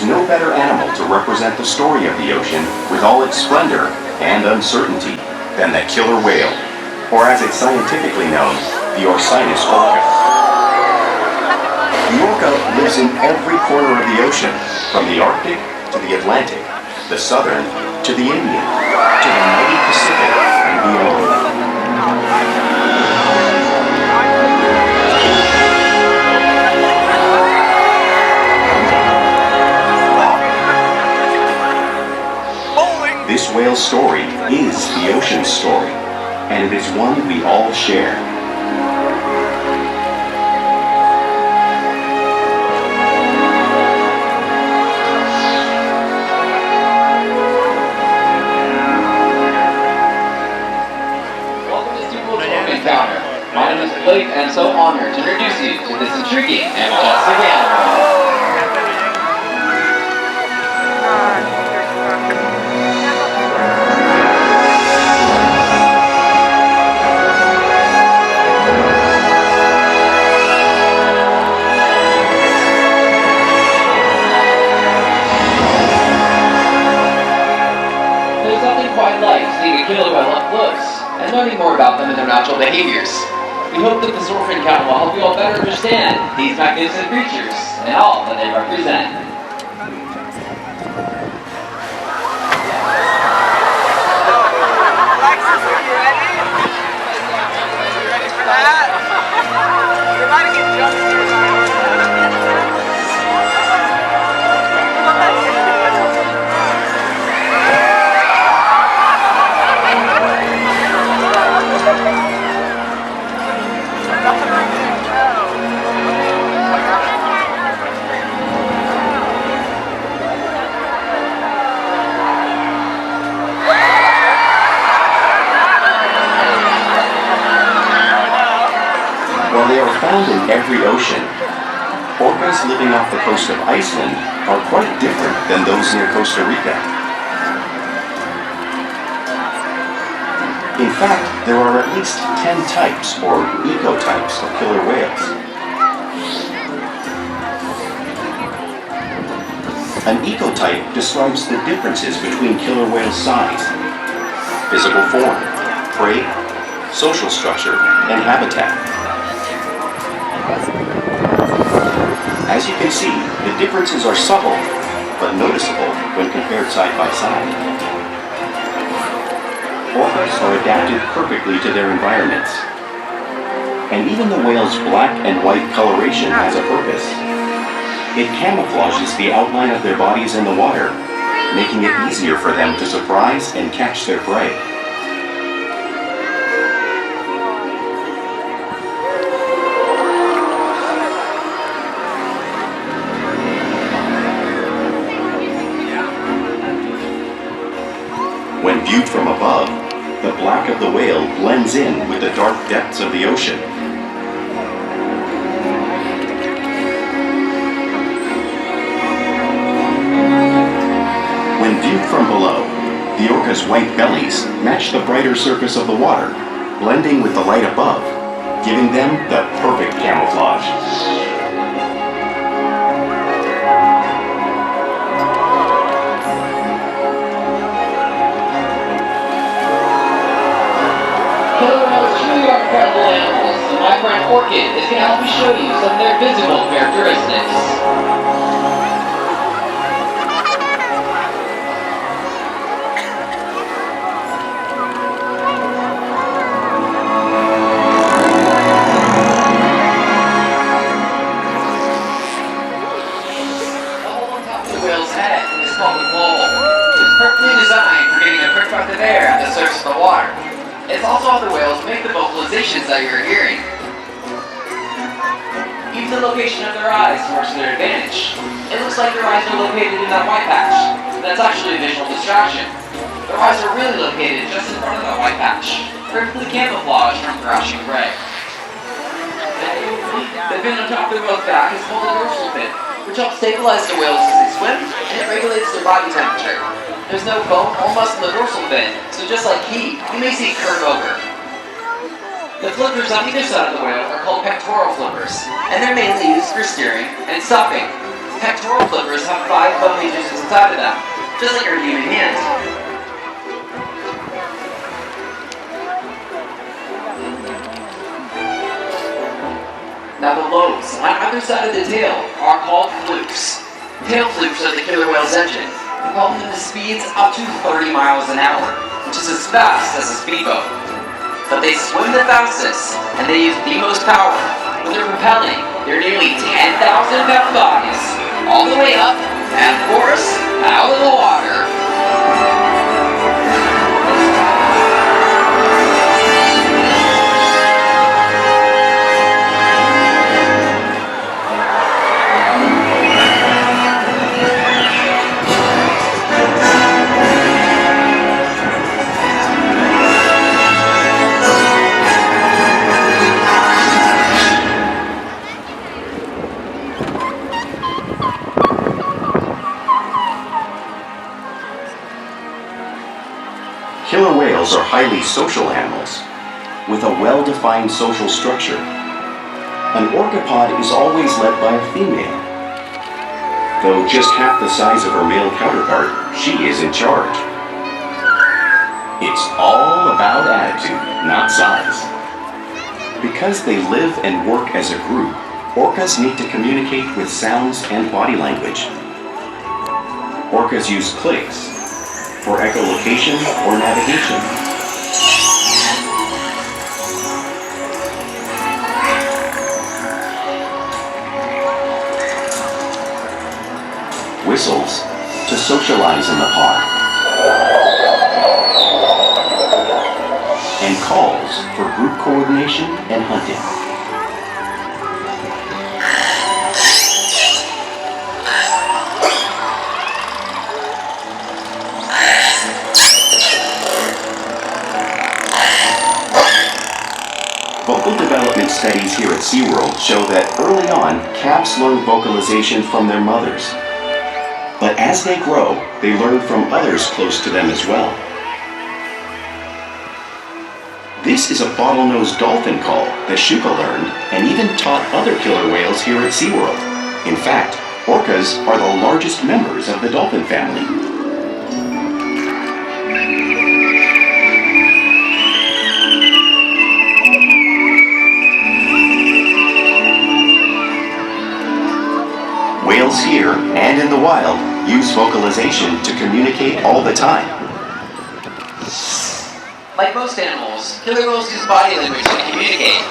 there's no better animal to represent the story of the ocean with all its splendor and uncertainty than the killer whale, or as it's scientifically known, the Orcitis orca. The orca lives in every corner of the ocean, from the Arctic to the Atlantic, the Southern to the Indian, to the mighty Pacific and beyond. This whale's story is the ocean's story, and it is one we all share. Welcome to SeaWorld's Orca Encounter. My name is Fluke, and I'm so honored to introduce you to this intriguing and majestic animal. Quite like seeing a killer whale up close and learning more about them and their natural behaviors. We hope that this orca encounter will help you all better understand these magnificent creatures and all that they represent. Alexis, are you ready? You ready for that? You're about to get jumped. While they are found in every ocean, orcas living off the coast of Iceland are quite different than those near Costa Rica. In fact, there are at least 10 types, or ecotypes, of killer whales. An ecotype describes the differences between killer whale size, physical form, prey, social structure, and habitat. As you can see, the differences are subtle, but noticeable when compared side by side. Orcas are adapted perfectly to their environments. And even the whale's black and white coloration has a purpose. It camouflages the outline of their bodies in the water, making it easier for them to surprise and catch their prey. When viewed from above, the black of the whale blends in with the dark depths of the ocean. When viewed from below, the orca's white bellies match the brighter surface of the water, blending with the light above, giving them the perfect camouflage. Killer whales truly are incredible animals, and my friend Orchid is going to help me show you some of their physical characteristics. The hole on top of the whale's head is called the blowhole. It's perfectly designed for getting a quick breath of air at the surface of the water. It's also how the whales make the vocalizations that you're hearing. Even the location of their eyes works to their advantage. It looks like their eyes are located in that white patch. That's actually a visual distraction. Their eyes are really located just in front of that white patch, perfectly camouflaged from crouching prey. The fin on top of the whale's back is called a dorsal fin, which helps stabilize the whales as they swim, and it regulates their body temperature. There's no bone or muscle in the dorsal fin, so just like Keet, you may see it curve over. The flippers on either side of the whale are called pectoral flippers, and they're mainly used for steering and stopping. pectoral flippers have 5 bony digits inside of them, just like our human hand. Now the lobes on either side of the tail are called flukes. Tail flukes are the killer whale's engine, propelling them to speeds up to 30 miles an hour, which is as fast as a speedboat. But they swim the fastest, and they use the most power when they're propelling their nearly 10,000-pound bodies all the way up, and of course, out of the water. Killer whales are highly social animals, with a well-defined social structure. An orcapod is always led by a female. Though just half the size of her male counterpart, she is in charge. It's all about attitude, not size. Because they live and work as a group, orcas need to communicate with sounds and body language. Orcas use clicks for echolocation or navigation. Whistles to socialize in the pod. And calls for group coordination and hunting. Vocal development studies here at SeaWorld show that early on, calves learn vocalization from their mothers. But as they grow, they learn from others close to them as well. This is a bottlenose dolphin call that Shuka learned and even taught other killer whales here at SeaWorld. In fact, orcas are the largest members of the dolphin family. Whales here and in the wild use vocalization to communicate all the time. Like most animals, killer whales use body language to communicate.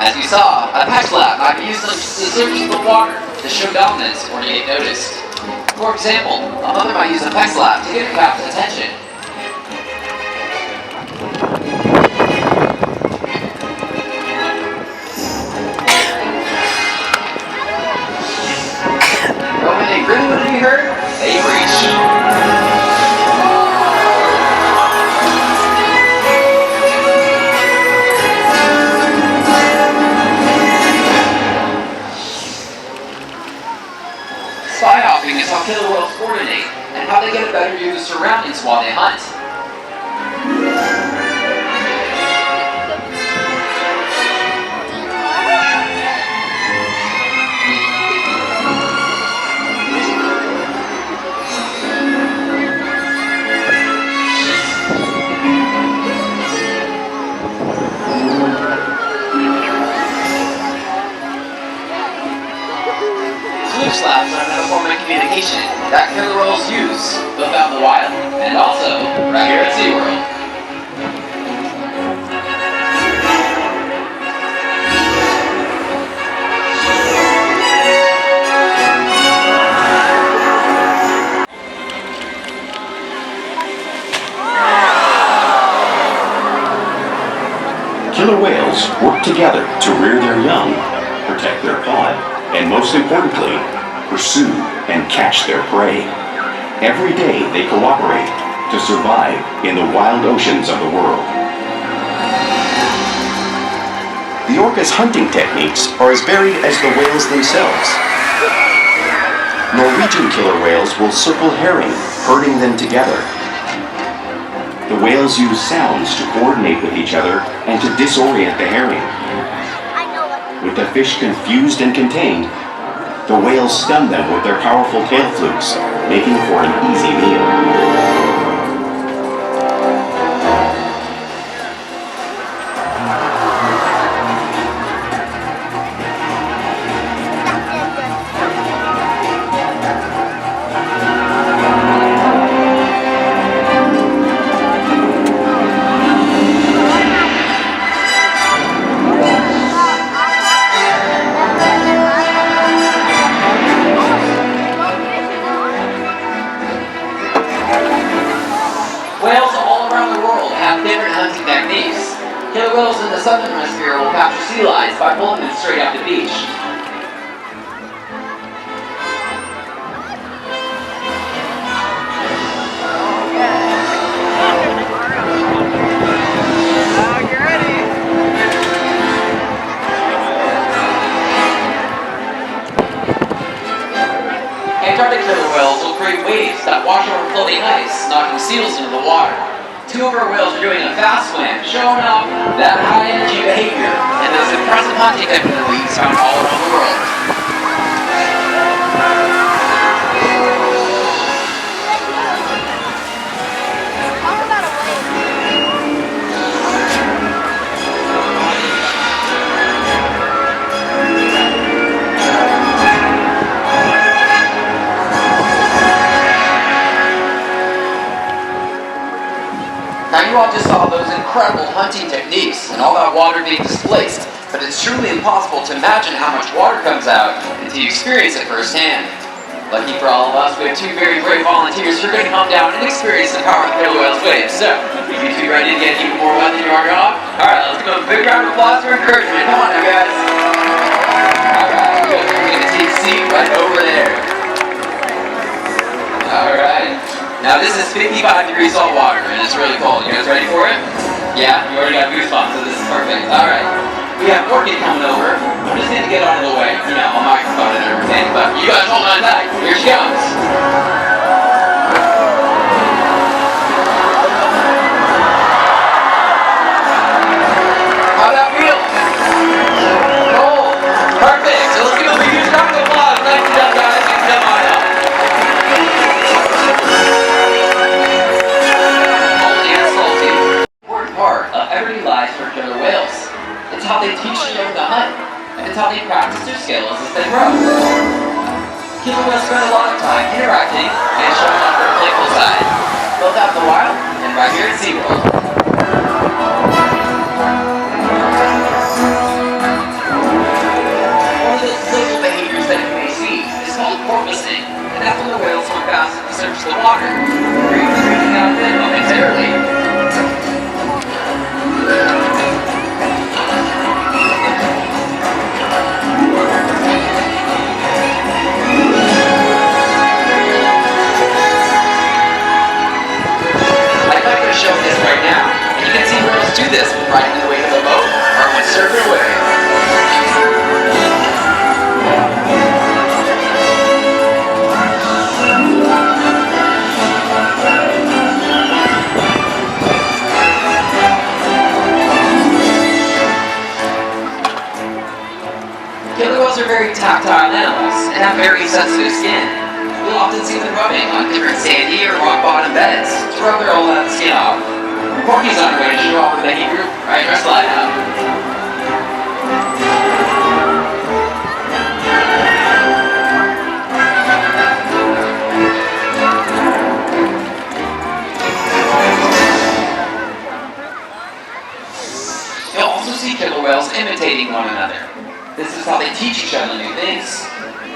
As you saw, a peck slap might be used to surface the water to show dominance or to get noticed. For example, a mother might use a peck slap to get her calf's attention. But when they really want to be heard, they reach. Spy hopping is how killer whales coordinate and how they get a better view of the surroundings while they hunt. Fluke slaps are another form of communication that killer whales use, both out in the wild and also right here at SeaWorld. Killer whales work together to rear their young, protect their pod, and most importantly, pursue and catch their prey. Every day they cooperate to survive in the wild oceans of the world. The orca's hunting techniques are as varied as the whales themselves. Norwegian killer whales will circle herring, herding them together. The whales use sounds to coordinate with each other and to disorient the herring. With the fish confused and contained, The whales stun them with their powerful tail flukes, making for an easy meal. Killer whales in the southern hemisphere will capture sea lions by pulling them straight off the beach. Get ready. Antarctic killer whales will create waves that wash over floating ice, knocking seals into the water. Two of our whales are doing a fast swim, showing off that high energy behavior and those impressive hunting abilities found all around the world. Now you all just saw those incredible hunting techniques and all that water being displaced, but it's truly impossible to imagine how much water comes out until you experience it firsthand. Lucky for all of us, we have two very brave volunteers who are going to come down and experience the power of killer whales' waves. So, if you two ready to get even more wet than you are off? Alright, let's go. A big round of applause for encouragement. Come on now, guys. Alright, you're going to take a seat right over there. Alright. Now this is 55 degrees salt water and it's really cold. You guys ready for it? Yeah? You already got goosebumps, so this is perfect. Alright. We have Orchid coming over. I'm just going to get out of the way. You know, a microphone and everything. But you guys hold on tight. Here she comes. How'd that feel? Cold. Perfect. So let's give them a huge round of applause. Nice job, guys. Nice job, Maya. Part of everyday life for killer whales. It's how they teach their young to hunt, and it's how they practice their skills as they grow. Killer whales spend a lot of time interacting and showing off their playful side, both out in the wild and right here at SeaWorld. One of the playful behaviors that you may see is called porpoising, and that's when the whales swim fast to the surface of the water, breathing out in momentarily. Show this right now. And you can see whales do this when riding the wake of a boat or when surfing a wave. Killer whales are very tactile animals and have very sensitive skin. You'll often see them rubbing on different sandy or rock bottom beds to rub their old skin off. Corky's on her way to show off the behavior right in our slide now. You'll also see killer whales imitating one another. This is how they teach each other new things.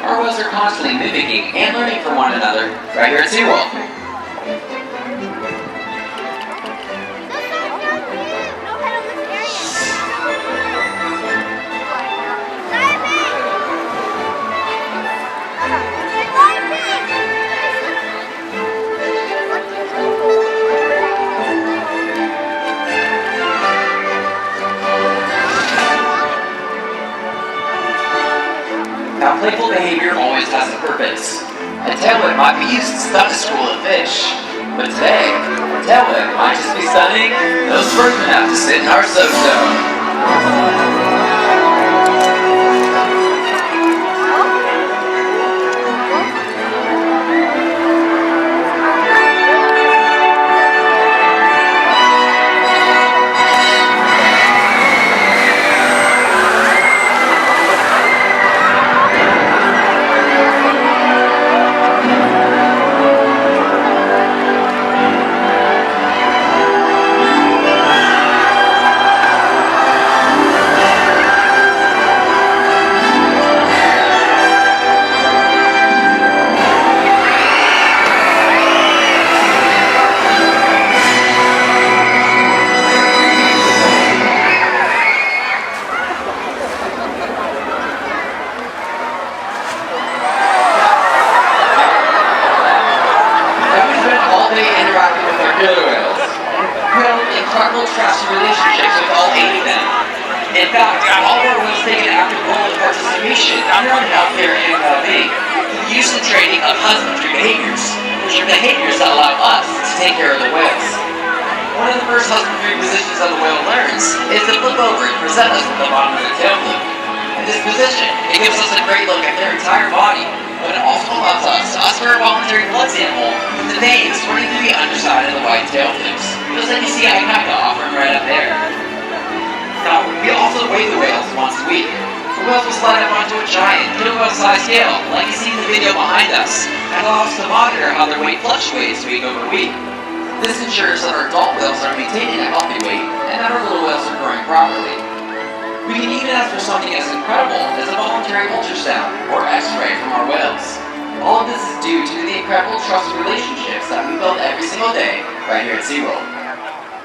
Our whales are constantly mimicking and learning from one another right here at SeaWorld. Now, playful behavior always has a purpose. A tail whip might be used to stun a school of fish. But today, a tail whip might just be stunning those sportsmen have to sit in our soak zone. trust relationships with all 8 of them. In fact, all of our whales take an active role in participation in their own healthcare and well-being through the use and training of husbandry behaviors, which are behaviors that allow us to take care of the whales. One of the first husbandry positions that a whale learns is to flip over and present us with the bottom of the tail fluke. In this position, it gives us a great look at their entire body, but it also allows us to usher a voluntary blood sample with the veins running through the underside of the white tail flukes, just like you see Ikaika offering right up there. Now, we also weigh the whales once a week. The whales will slide up onto a giant, killer whale-sized scale, like you see in the video behind us, and allow us to monitor how their weight fluctuates week over week. This ensures that our adult whales are maintaining a healthy weight and that our little whales are growing properly. We can even ask for something as incredible as a voluntary ultrasound or X-ray from our whales. All of this is due to the incredible trusted relationships that we build every single day right here at SeaWorld.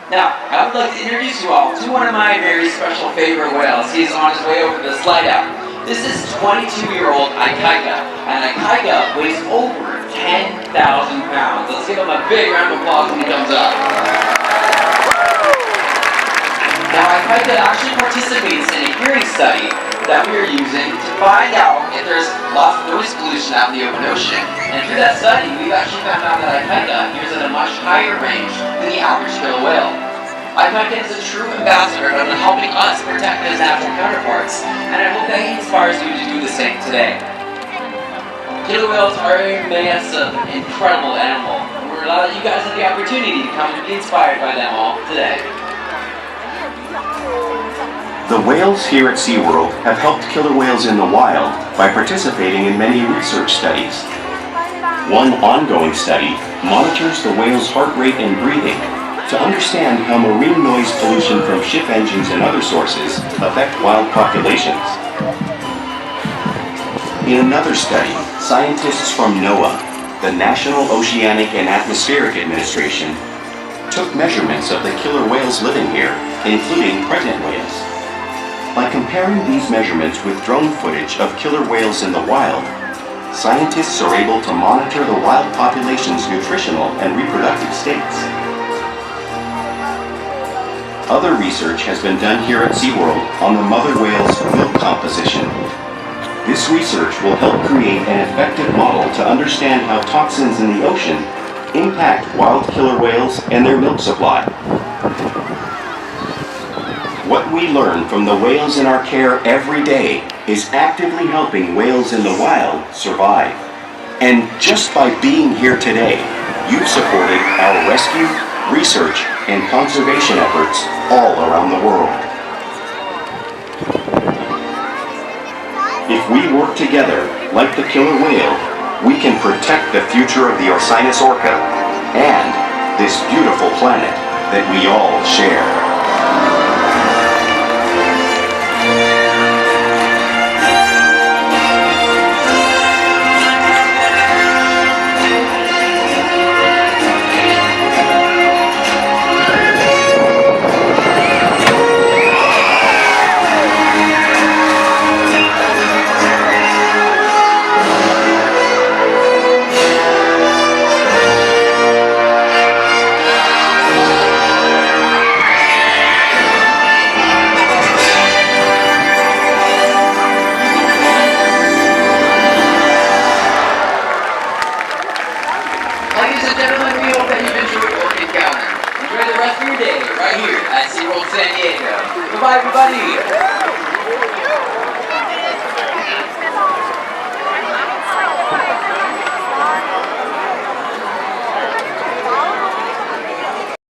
Now, I would like to introduce you all to one of my very special favorite whales. He's on his way over to the slide out. This is 22-year-old Ikaika, and Ikaika weighs over 10,000 pounds. Let's give him a big round of applause when he comes up. Now, Ikaika actually participates in a hearing study that we are using to find out if there's lots of noise pollution out in the open ocean. And through that study, we've actually found out that Ikaika hears at a much higher range than the average killer whale. Ikaika is a true ambassador on helping us protect his natural counterparts, and I hope that he inspires you to do the same today. Killer whales are a massive, incredible animal, and we're glad that you guys have the opportunity to come and be inspired by them all today. The whales here at SeaWorld have helped killer whales in the wild by participating in many research studies. One ongoing study monitors the whale's heart rate and breathing to understand how marine noise pollution from ship engines and other sources affect wild populations. In another study, scientists from NOAA, the National Oceanic and Atmospheric Administration, took measurements of the killer whales living here, including pregnant whales. By comparing these measurements with drone footage of killer whales in the wild, scientists are able to monitor the wild population's nutritional and reproductive states. Other research has been done here at SeaWorld on the mother whale's milk composition. This research will help create an effective model to understand how toxins in the ocean impact wild killer whales and their milk supply. What we learn from the whales in our care every day is actively helping whales in the wild survive. And just by being here today, you've supported our rescue, research, and conservation efforts all around the world. If we work together, like the killer whale, we can protect the future of the Orca and this beautiful planet that we all share. Ladies and gentlemen, we hope that you've enjoyed Corky and Ikaika. Enjoy the rest of your day right here at SeaWorld San Diego. Goodbye, everybody.